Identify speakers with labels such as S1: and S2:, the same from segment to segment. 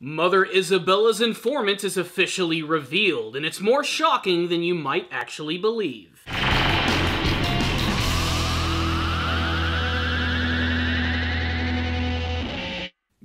S1: Mother Isabella's informant is officially revealed, and it's more shocking than you might actually believe.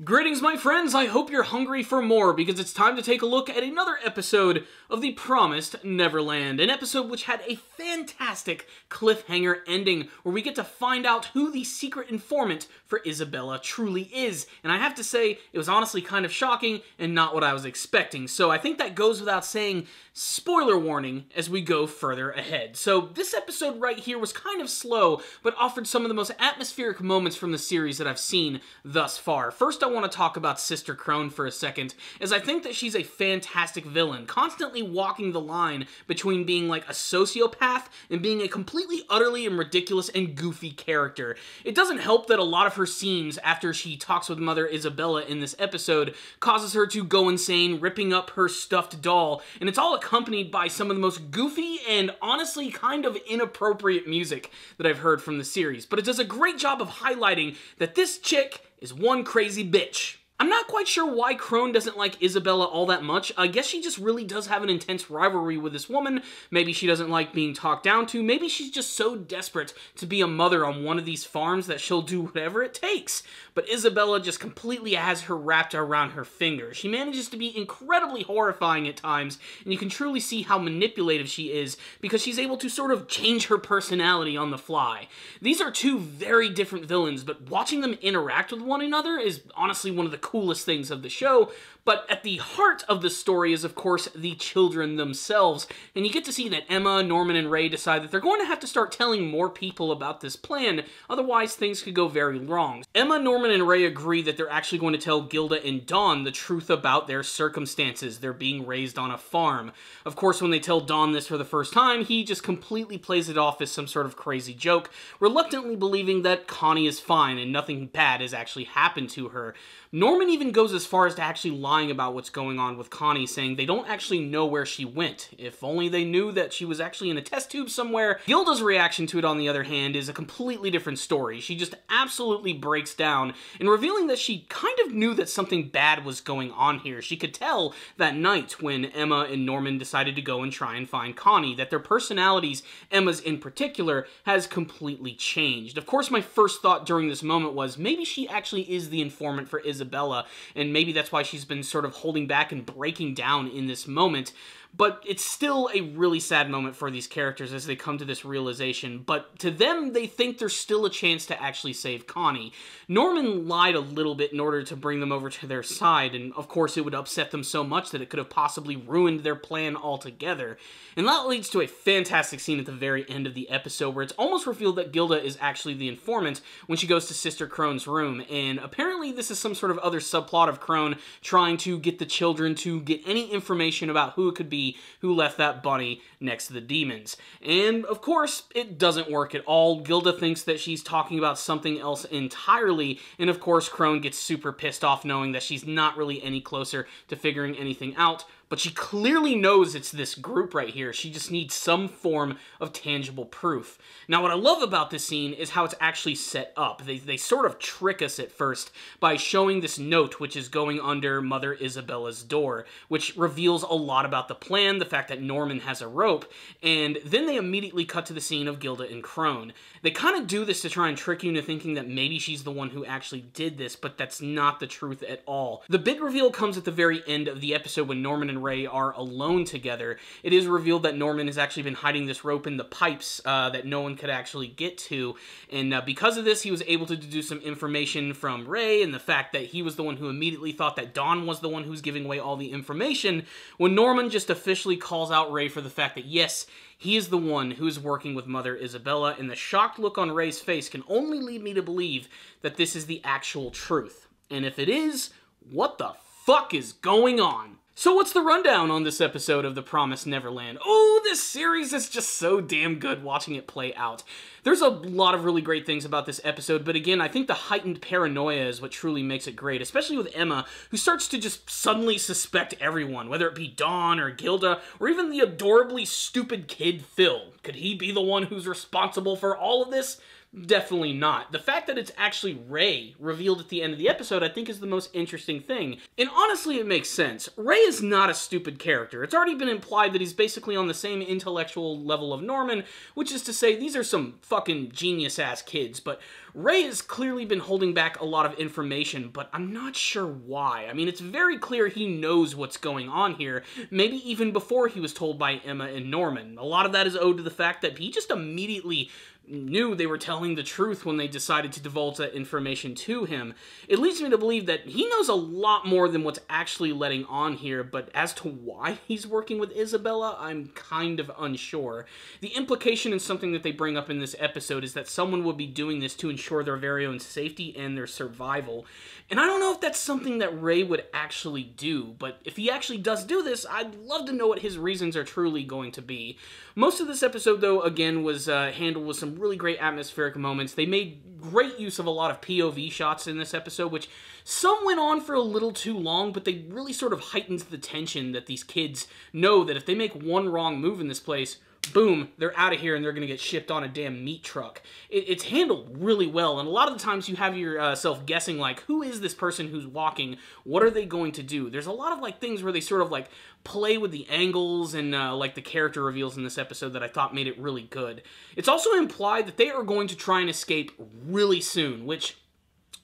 S1: Greetings, my friends. I hope you're hungry for more, because it's time to take a look at another episode of The Promised Neverland, an episode which had a fantastic cliffhanger ending where we get to find out who the secret informant for Isabella truly is. And I have to say, it was honestly kind of shocking and not what I was expecting. So I think that goes without saying, spoiler warning as we go further ahead. So this episode right here was kind of slow, but offered some of the most atmospheric moments from the series that I've seen thus far. First, I want to talk about Sister Crone for a second, as I think that she's a fantastic villain, constantly walking the line between being like a sociopath and being a completely, utterly, and ridiculous and goofy character. It doesn't help that a lot of her scenes after she talks with Mother Isabella in this episode causes her to go insane, ripping up her stuffed doll, and it's all accompanied by some of the most goofy and honestly kind of inappropriate music that I've heard from the series. But it does a great job of highlighting that this chick is one crazy bitch. I'm not quite sure why Crone doesn't like Isabella all that much. I guess she just really does have an intense rivalry with this woman. Maybe she doesn't like being talked down to. Maybe she's just so desperate to be a mother on one of these farms that she'll do whatever it takes. But Isabella just completely has her wrapped around her finger. She manages to be incredibly horrifying at times, and you can truly see how manipulative she is because she's able to sort of change her personality on the fly. These are two very different villains, but watching them interact with one another is honestly one of the coolest things of the show. But at the heart of the story is, of course, the children themselves. And you get to see that Emma, Norman, and Ray decide that they're going to have to start telling more people about this plan, otherwise things could go very wrong. Emma, Norman, and Ray agree that they're actually going to tell Gilda and Dawn the truth about their circumstances. They're being raised on a farm. Of course, when they tell Dawn this for the first time, he just completely plays it off as some sort of crazy joke, reluctantly believing that Connie is fine and nothing bad has actually happened to her. Norman even goes as far as to actually lying about what's going on with Connie, saying they don't actually know where she went. If only they knew that she was actually in a test tube somewhere. Gilda's reaction to it, on the other hand, is a completely different story. She just absolutely breaks down in revealing that she kind of knew that something bad was going on here. She could tell that night when Emma and Norman decided to go and try and find Connie, that their personalities, Emma's in particular, has completely changed. Of course, my first thought during this moment was maybe she actually is the informant for Isabella, and maybe that's why she's been sort of holding back and breaking down in this moment. But it's still a really sad moment for these characters as they come to this realization. But to them, they think there's still a chance to actually save Connie. Norman lied a little bit in order to bring them over to their side, and of course it would upset them so much that it could have possibly ruined their plan altogether. And that leads to a fantastic scene at the very end of the episode where it's almost revealed that Gilda is actually the informant when she goes to Sister Crone's room. And apparently this is some sort of other subplot of Crone trying to get the children to get any information about who it could be who left that bunny next to the demons. And of course, it doesn't work at all. Gilda thinks that she's talking about something else entirely, and of course Crone gets super pissed off knowing that she's not really any closer to figuring anything out. But she clearly knows it's this group right here. She just needs some form of tangible proof. Now, what I love about this scene is how it's actually set up. They sort of trick us at first by showing this note which is going under Mother Isabella's door, which reveals a lot about the plan, the fact that Norman has a rope, and then they immediately cut to the scene of Gilda and Crone. They kind of do this to try and trick you into thinking that maybe she's the one who actually did this, but that's not the truth at all. The big reveal comes at the very end of the episode when Norman and Ray are alone together. It is revealed that Norman has actually been hiding this rope in the pipes that no one could actually get to, and because of this he was able to deduce some information from Ray, and the fact that he was the one who immediately thought that Dawn was the one who was giving away all the information, when Norman just officially calls out Ray for the fact that yes, he is the one who is working with Mother Isabella, and the shocked look on Ray's face can only lead me to believe that this is the actual truth. And if it is, what the fuck is going on? So what's the rundown on this episode of The Promised Neverland? Oh, this series is just so damn good watching it play out. There's a lot of really great things about this episode, but again, I think the heightened paranoia is what truly makes it great, especially with Emma, who starts to just suddenly suspect everyone, whether it be Dawn or Gilda, or even the adorably stupid kid Phil. Could he be the one who's responsible for all of this? Definitely not. The fact that it's actually Rey revealed at the end of the episode, I think, is the most interesting thing. And honestly, it makes sense. Rey is not a stupid character. It's already been implied that he's basically on the same intellectual level of Norman, which is to say, these are some fucking genius-ass kids, but Rey has clearly been holding back a lot of information, but I'm not sure why. I mean, it's very clear he knows what's going on here, maybe even before he was told by Emma and Norman. A lot of that is owed to the fact that he just immediately knew they were telling the truth when they decided to divulge that information to him. It leads me to believe that he knows a lot more than what's actually letting on here, but as to why he's working with Isabella, I'm kind of unsure. The implication in something that they bring up in this episode is that someone would be doing this to ensure their very own safety and their survival. And I don't know if that's something that Rey would actually do, but if he actually does do this, I'd love to know what his reasons are truly going to be. Most of this episode, though, again, was handled with some really great atmospheric moments. They made great use of a lot of POV shots in this episode, which some went on for a little too long, but they really sort of heightened the tension that these kids know that if they make one wrong move in this place, boom, they're out of here and they're going to get shipped on a damn meat truck. It's handled really well, and a lot of the times you have yourself guessing, like, who is this person who's walking? What are they going to do? There's a lot of, like, things where they sort of, like, play with the angles and, like, the character reveals in this episode that I thought made it really good. It's also implied that they are going to try and escape really soon, which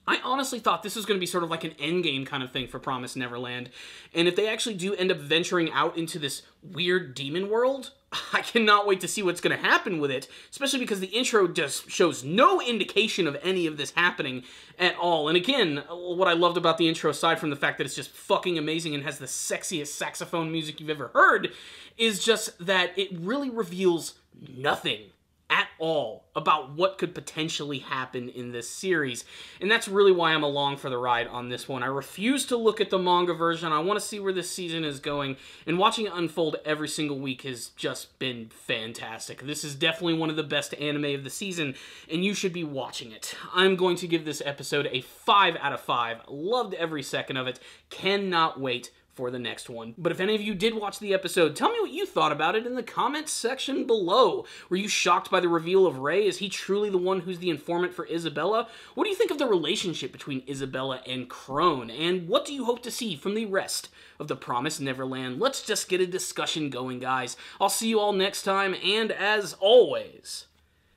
S1: I honestly thought this was going to be sort of like an endgame kind of thing for Promised Neverland, and if they actually do end up venturing out into this weird demon world, I cannot wait to see what's going to happen with it, especially because the intro just shows no indication of any of this happening at all. And again, what I loved about the intro, aside from the fact that it's just fucking amazing and has the sexiest saxophone music you've ever heard, is just that it really reveals nothing at all about what could potentially happen in this series. And that's really why I'm along for the ride on this one. I refuse to look at the manga version. I want to see where this season is going, and watching it unfold every single week has just been fantastic. This is definitely one of the best anime of the season, and you should be watching it. I'm going to give this episode a 5 out of 5. Loved every second of it. Cannot wait for the next one. But if any of you did watch the episode, tell me what you thought about it in the comments section below. Were you shocked by the reveal of Rey? Is he truly the one who's the informant for Isabella? What do you think of the relationship between Isabella and Crone? And what do you hope to see from the rest of the Promised Neverland? Let's just get a discussion going, guys. I'll see you all next time, and as always,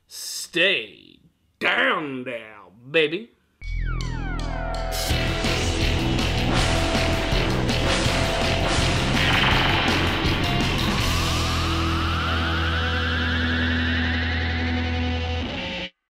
S1: stay down, baby.